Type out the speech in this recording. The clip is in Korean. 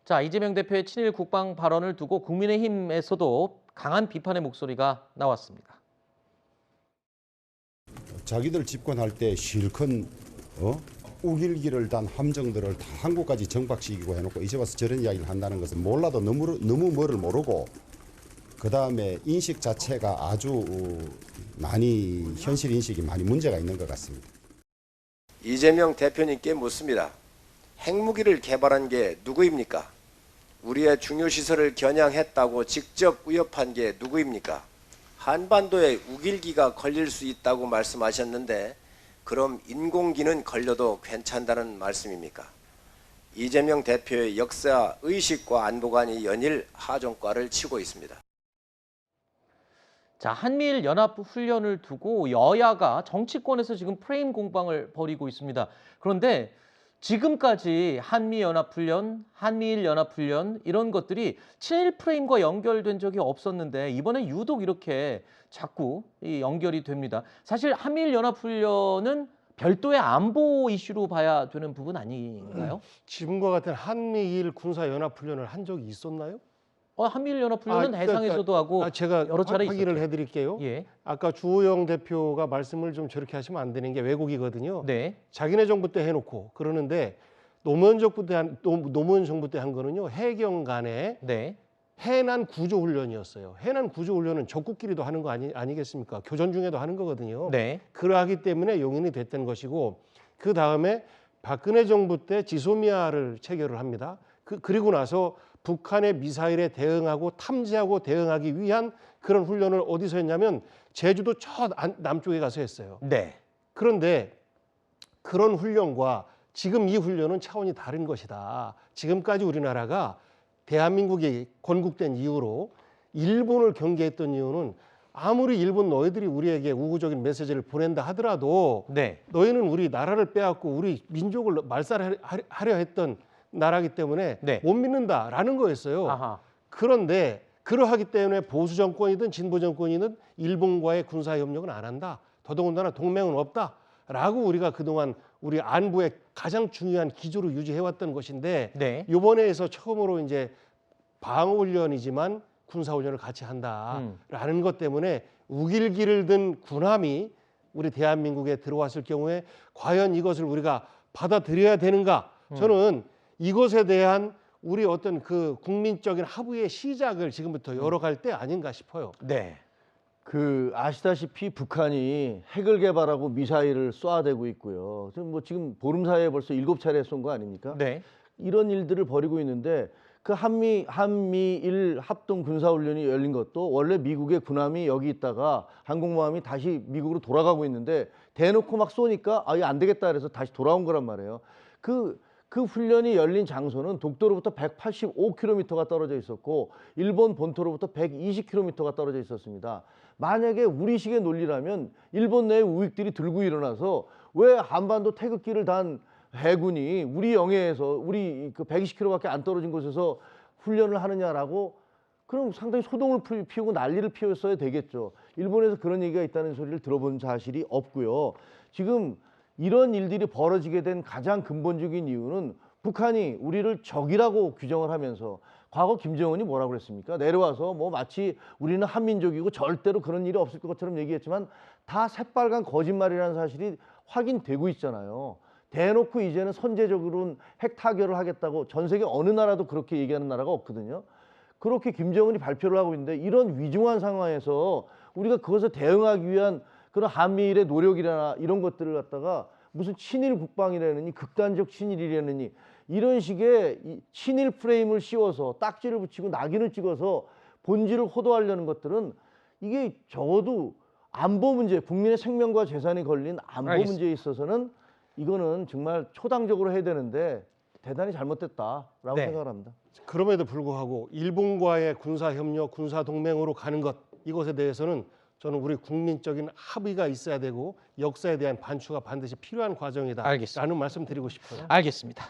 자, 이재명 대표의 친일 국방 발언을 두고 국민의힘에서도 강한 비판의 목소리가 나왔습니다. 자기들 집권할 때 실컷 우길기를 단 함정들을 다 한국까지 정박시키고 해놓고 이제 와서 저런 이야기를 한다는 것은 몰라도 너무 뭐를 모르고 그다음에 인식 자체가 아주 많이 현실 인식이 많이 문제가 있는 것 같습니다. 이재명 대표님께 묻습니다. 핵무기를 개발한 게 누구입니까? 우리의 중요시설을 겨냥했다고 직접 위협한 게 누구입니까? 한반도에 우길기가 걸릴 수 있다고 말씀하셨는데 그럼 인공기는 걸려도 괜찮다는 말씀입니까? 이재명 대표의 역사 의식과 안보관이 연일 하정과를 치고 있습니다. 자, 한미일 연합훈련을 두고 여야가 정치권에서 지금 프레임 공방을 벌이고 있습니다. 그런데 지금까지 한미연합훈련, 한미일 연합훈련 이런 것들이 친일 프레임과 연결된 적이 없었는데 이번에 유독 이렇게 자꾸 연결이 됩니다. 사실 한미일 연합훈련은 별도의 안보 이슈로 봐야 되는 부분 아닌가요? 지금과 같은 한미일 군사연합훈련을 한 적이 있었나요? 한미일 연합훈련은 해상에서도 하고 제가 여러 차례 확인을 있었죠. 해드릴게요. 예. 아까 주호영 대표가 말씀을 좀 저렇게 하시면 안 되는 게 왜곡이거든요. 네. 자기네 정부 때 해놓고 그러는데 노무현 정부 때 한 거는요. 해경 간의 네. 해난 구조 훈련이었어요. 해난 구조 훈련은 적국끼리도 하는 거 아니겠습니까? 교전 중에도 하는 거거든요. 네. 그러하기 때문에 용인이 됐던 것이고 그 다음에 박근혜 정부 때 지소미아를 체결을 합니다. 그리고 나서 북한의 미사일에 대응하고 탐지하고 대응하기 위한 그런 훈련을 어디서 했냐면 제주도 저 남쪽에 가서 했어요. 네. 그런데 그런 훈련과 지금 이 훈련은 차원이 다른 것이다. 지금까지 우리나라가 대한민국이 건국된 이후로 일본을 경계했던 이유는 아무리 일본 너희들이 우리에게 우호적인 메시지를 보낸다 하더라도 네. 너희는 우리 나라를 빼앗고 우리 민족을 말살하려 했던 나라기 때문에 네. 못 믿는다라는 거였어요. 아하. 그런데 그러하기 때문에 보수 정권이든 진보 정권이든 일본과의 군사 협력은 안 한다. 더더군다나 동맹은 없다라고 우리가 그동안 우리 안보의 가장 중요한 기조로 유지해왔던 것인데 네. 이번에서 처음으로 이제 방어훈련이지만 군사훈련을 같이 한다라는 것 때문에 우길기를 든 군함이 우리 대한민국에 들어왔을 경우에 과연 이것을 우리가 받아들여야 되는가? 저는 이것에 대한 우리 어떤 그 국민적인 합의의 시작을 지금부터 열어갈 때 아닌가 싶어요. 네. 아시다시피 북한이 핵을 개발하고 미사일을 쏴대고 있고요. 지금 보름 사이에 벌써 7차례 쏜 거 아닙니까? 네. 이런 일들을 벌이고 있는데 그 한미일 합동 군사훈련이 열린 것도 원래 미국의 군함이 여기 있다가 항공모함이 다시 미국으로 돌아가고 있는데 대놓고 막 쏘니까 이거 안 되겠다 그래서 다시 돌아온 거란 말이에요. 그 훈련이 열린 장소는 독도로부터 185km가 떨어져 있었고 일본 본토로부터 120km가 떨어져 있었습니다. 만약에 우리식의 논리라면 일본 내의 우익들이 들고 일어나서 왜 한반도 태극기를 단 해군이 우리 영해에서 우리 120km밖에 안 떨어진 곳에서 훈련을 하느냐라고 그럼 상당히 소동을 피우고 난리를 피웠어야 되겠죠. 일본에서 그런 얘기가 있다는 소리를 들어본 사실이 없고요. 지금 이런 일들이 벌어지게 된 가장 근본적인 이유는 북한이 우리를 적이라고 규정을 하면서 과거 김정은이 뭐라고 그랬습니까? 내려와서 마치 우리는 한민족이고 절대로 그런 일이 없을 것처럼 얘기했지만 다 새빨간 거짓말이라는 사실이 확인되고 있잖아요. 대놓고 이제는 선제적으로는 핵 타결을 하겠다고 전 세계 어느 나라도 그렇게 얘기하는 나라가 없거든요. 그렇게 김정은이 발표를 하고 있는데 이런 위중한 상황에서 우리가 그것을 대응하기 위한 그런 한미일의 노력이나 이런 것들을 갖다가 무슨 친일 국방이라느니 극단적 친일이라느니 이런 식의 친일 프레임을 씌워서 딱지를 붙이고 낙인을 찍어서 본질을 호도하려는 것들은 이게 적어도 안보 문제, 국민의 생명과 재산이 걸린 안보 알겠습니다. 문제에 있어서는 이거는 정말 초당적으로 해야 되는데 대단히 잘못됐다라고 네. 생각을 합니다. 그럼에도 불구하고 일본과의 군사협력, 군사동맹으로 가는 것 이것에 대해서는 저는 우리 국민적인 합의가 있어야 되고 역사에 대한 반추가 반드시 필요한 과정이다라는 알겠습니다. 말씀 드리고 싶어요. 알겠습니다.